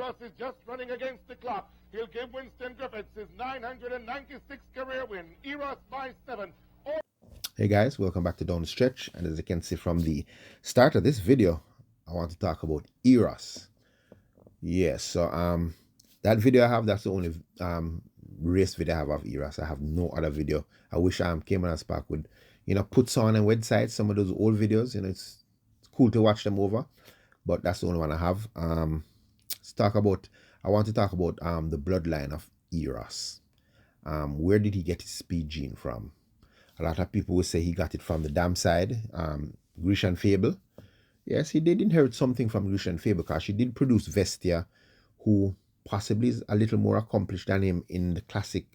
EROS is just running against the clock. He'll give Winston Griffiths his 996th career win. EROS by 7. Hey guys, welcome back to Down the Stretch. And as you can see from the start of this video, I want to talk about EROS. Yes, so that video I have, that's the only race video I have of EROS. I have no other video. I wish Caymanas Park would, put some on a website, some of those old videos. It's cool to watch them over, but that's the only one I have. I want to talk about the bloodline of EROS. Where did he get his speed gene from? A lot of people will say he got it from the dam side, Grecian Fable. Yes, he did inherit something from Grecian Fable because she did produce Vestia, who possibly is a little more accomplished than him in the classic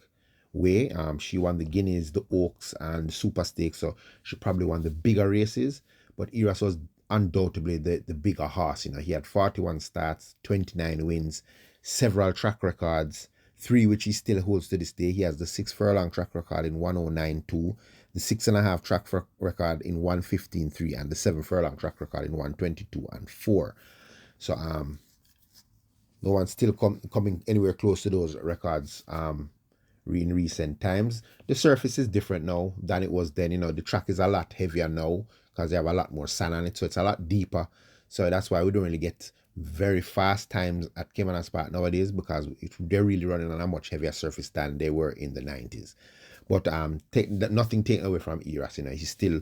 way. She won the Guineas, the Oaks, and the Super Stakes, so she probably won the bigger races. But EROS was undoubtedly the bigger horse. He had 41 starts, 29 wins, several track records, 3 which he still holds to this day. He has the 6 furlong track record in 109.2, the 6.5 track record in 115.3, and the 7 furlong track record in 122.4. So no one's still coming anywhere close to those records in recent times. The surface is different now than it was then. The track is a lot heavier now because they have a lot more sand on it, so it's a lot deeper. So that's why we don't really get very fast times at Caymanas Park nowadays, because they're really running on a much heavier surface than they were in the 90s. But nothing taken away from EROS. He's still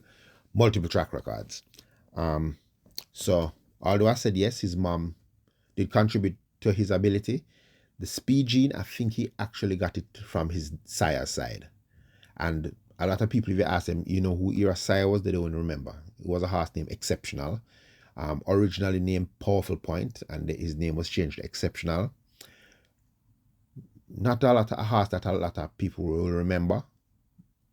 multiple track records. So although I said yes, his mom did contribute to his ability, the speed gene, I think he actually got it from his sire's side. And a lot of people, if you ask them, who EROS sire was, they don't remember. It was a horse named Exceptional. Originally named Powerful Point, and his name was changed to Exceptional. Not a horse that a lot of people will remember.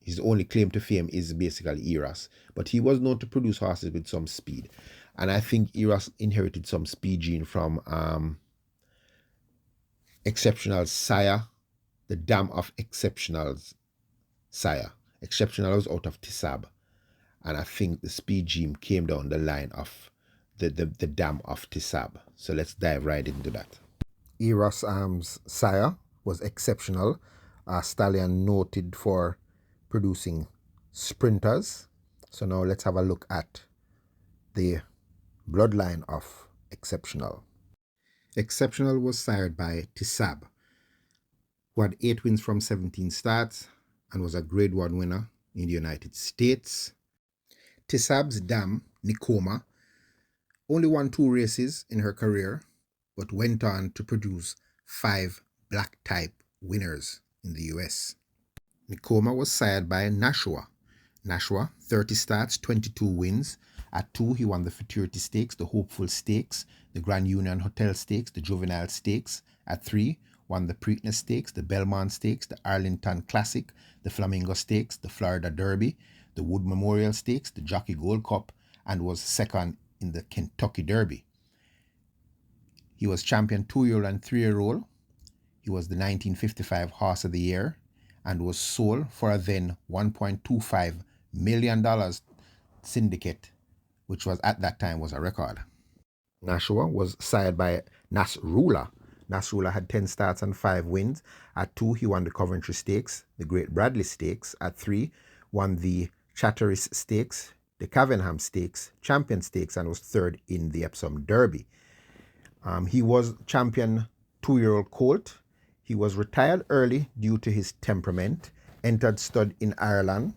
His only claim to fame is basically EROS, but he was known to produce horses with some speed, and I think EROS inherited some speed gene from Exceptional's sire, the dam of Exceptional's sire. Exceptional was out of Tisab, and I think the speed gene came down the line of the dam of Tisab. So let's dive right into that. EROS' sire was Exceptional, a stallion noted for producing sprinters. So now let's have a look at the bloodline of Exceptional. Exceptional was sired by Tisab, who had 8 wins from 17 starts and was a Grade 1 winner in the United States. Tisab's dam, Nikoma, only won 2 races in her career, but went on to produce 5 black type winners in the US. Nikoma was sired by Nashua. Nashua, 30 starts, 22 wins. At 2, he won the Futurity Stakes, the Hopeful Stakes, the Grand Union Hotel Stakes, the Juvenile Stakes. At 3, won the Preakness Stakes, the Belmont Stakes, the Arlington Classic, the Flamingo Stakes, the Florida Derby, the Wood Memorial Stakes, the Jockey Gold Cup, and was second in the Kentucky Derby. He was champion 2-year-old and 3-year-old. He was the 1955 Horse of the Year and was sold for a then $1.25 million syndicate, which was at that time was a record. Nashua was sired by Nasrullah. Nasrullah had 10 starts and 5 wins. At 2, he won the Coventry Stakes, the Great Bradley Stakes. At 3, won the Chatteris Stakes, the Cavenham Stakes, Champion Stakes, and was 3rd in the Epsom Derby. He was champion 2-year-old colt. He was retired early due to his temperament, entered stud in Ireland.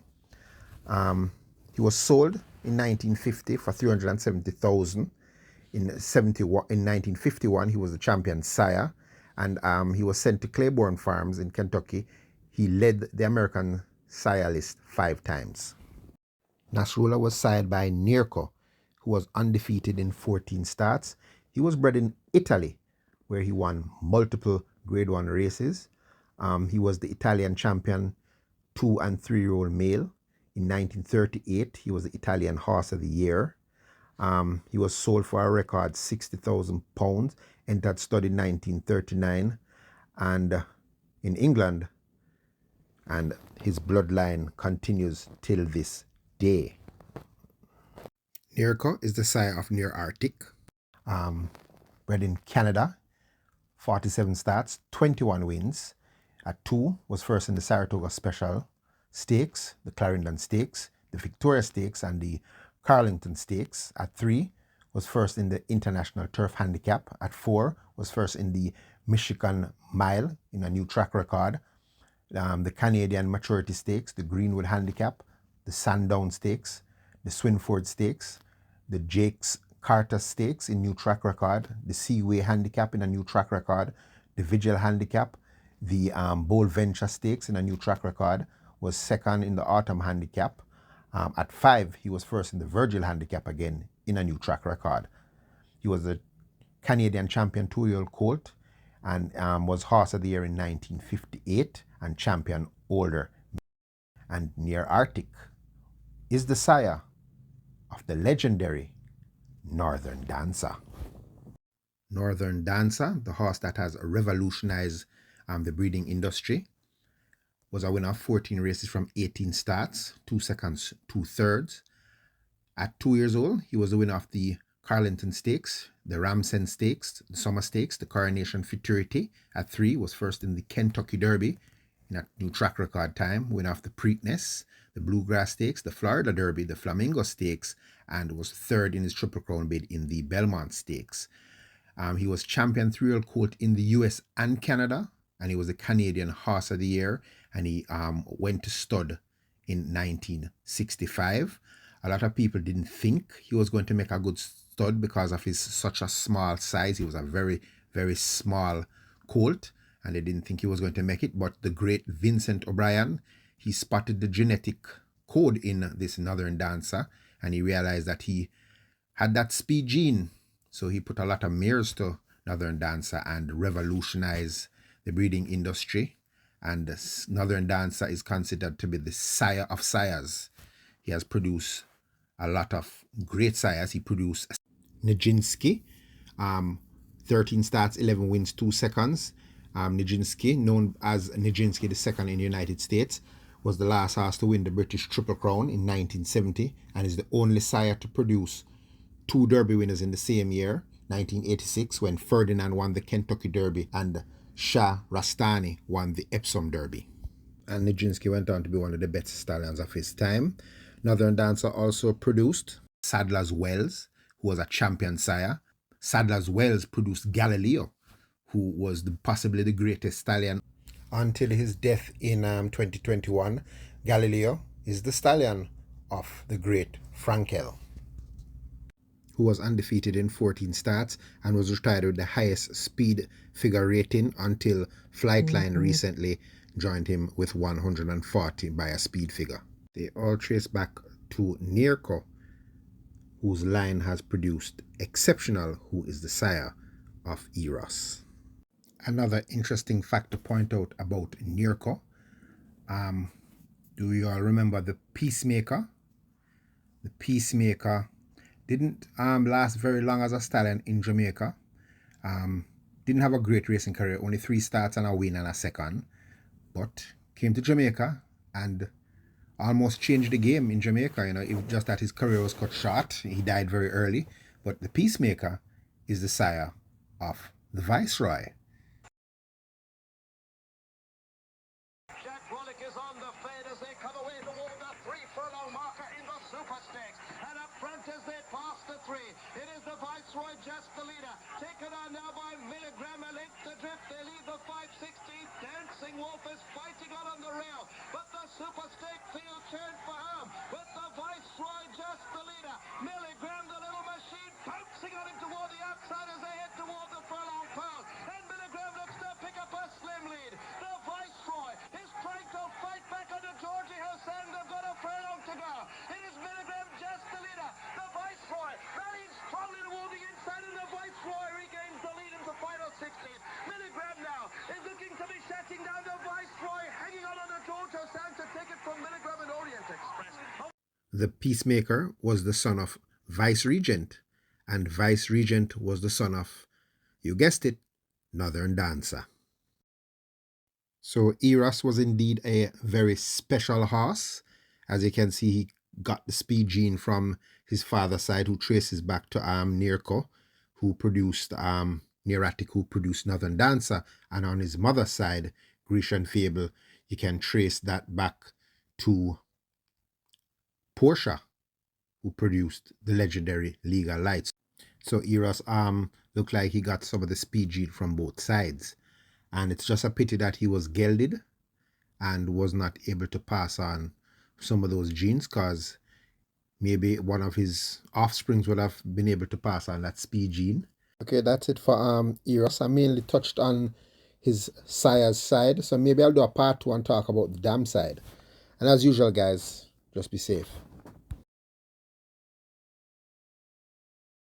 He was sold in 1950 for $370,000. In 1951, he was the champion sire, and he was sent to Claiborne Farms in Kentucky. He led the American sire list 5 times. Nasrullah was sired by Nirko, who was undefeated in 14 starts. He was bred in Italy, where he won multiple Grade 1 races. He was the Italian champion 2- and 3-year-old male. In 1938, he was the Italian Horse of the Year. He was sold for a record £60,000, entered stud in 1939 and in England, and his bloodline continues till this day. Nirko is the sire of Near Arctic, bred in Canada, 47 starts, 21 wins. At 2 was first in the Saratoga Special Stakes, the Clarendon Stakes, the Victoria Stakes, and the Carlington Stakes. At 3 was first in the International Turf Handicap. At 4 was first in the Michigan Mile in a new track record. The Canadian Maturity Stakes, the Greenwood Handicap, the Sandown Stakes, the Swinford Stakes, the Jakes Carter Stakes in new track record, the Seaway Handicap in a new track record, the Vigil Handicap, the Bold Venture Stakes in a new track record, was second in the Autumn Handicap. At 5, he was first in the Virgil Handicap again in a new track record. He was a Canadian champion 2-year-old colt and was Horse of the Year in 1958 and champion older. And Near Arctic is the sire of the legendary Northern Dancer. Northern Dancer, the horse that has revolutionized the breeding industry, was a winner of 14 races from 18 starts, 2 seconds, 2 thirds. At 2 years old, he was the winner of the Carlington Stakes, the Ramsen Stakes, the Summer Stakes, the Coronation Futurity. At 3, was first in the Kentucky Derby in a new track record time, winner of the Preakness, the Bluegrass Stakes, the Florida Derby, the Flamingo Stakes, and was third in his Triple Crown bid in the Belmont Stakes. He was champion 3-year-old colt in the US and Canada, and he was the Canadian Horse of the Year, and he went to stud in 1965. A lot of people didn't think he was going to make a good stud because of his such a small size. He was a very, very small colt, and they didn't think he was going to make it. But the great Vincent O'Brien, he spotted the genetic code in this Northern Dancer, and he realized that he had that speed gene. So he put a lot of mares to Northern Dancer and revolutionized the breeding industry. And this Northern Dancer is considered to be the sire of sires. He has produced a lot of great sires. He produced Nijinsky, 13 starts, 11 wins, 2 seconds. Nijinsky, known as Nijinsky II in the United States, was the last horse to win the British Triple Crown in 1970 and is the only sire to produce 2 Derby winners in the same year, 1986, when Ferdinand won the Kentucky Derby and Shah Rastani won the Epsom Derby. And Nijinsky went on to be one of the best stallions of his time. Northern Dancer also produced Sadler's Wells, who was a champion sire. Sadler's Wells produced Galileo, who was possibly the greatest stallion. Until his death in 2021, Galileo is the stallion of the great Frankel, who was undefeated in 14 starts and was retired with the highest speed figure rating until Flightline recently joined him with 140 by a speed figure. They all trace back to Nirko, whose line has produced Exceptional, who is the sire of EROS. Another interesting fact to point out about Nirko, do you all remember the Peacemaker? The Peacemaker didn't last very long as a stallion in Jamaica. Didn't have a great racing career, only 3 starts and a win and a second, but came to Jamaica and almost changed the game in Jamaica. Just that his career was cut short. He died very early. But the Peacemaker is the sire of the Viceroy. Jack Rollick is on the fade as they come away toward the 3-furlong marker in the Super Stakes. And up front as they pass the 3, it is the Viceroy just the leader. Taken on now by Milligram, a length adrift. They lead the 560. Dancing Wolf is fighting on the rail. But the Super Stake field turned for home. With the Viceroy just the leader. Milligram, the little machine, bouncing on him toward the outside as they head toward the furlong pole. And Milligram looks to pick up a slim lead. The Viceroy is trying to fight back under Georgie Hossan. They've got a furlong to go. It is Milligram just the leader. The Viceroy rallies strongly toward the inside, and the Viceroy regains the lead into final 16. Milligram now is looking to be shutting down the Viceroy, hanging on the George Hossan to take it from Milligram and Orient Express. The Peacemaker was the son of Vice Regent, and Vice Regent was the son of, you guessed it, Northern Dancer. So EROS was indeed a very special horse. As you can see, he got the speed gene from his father's side, who traces back to Nirko, who produced Neoratic, who produced Northern Dancer, and on his mother's side, Grecian Fable, you can trace that back to Portia, who produced the legendary Legal Lights. So Eros looked like he got some of the speed gene from both sides, and it's just a pity that he was gelded and was not able to pass on some of those genes, because maybe one of his offsprings would have been able to pass on that speed gene. Okay, that's it for Eros. I mainly touched on his sire's side, so maybe I'll do a part 2 and talk about the dam side. And as usual, guys, just be safe.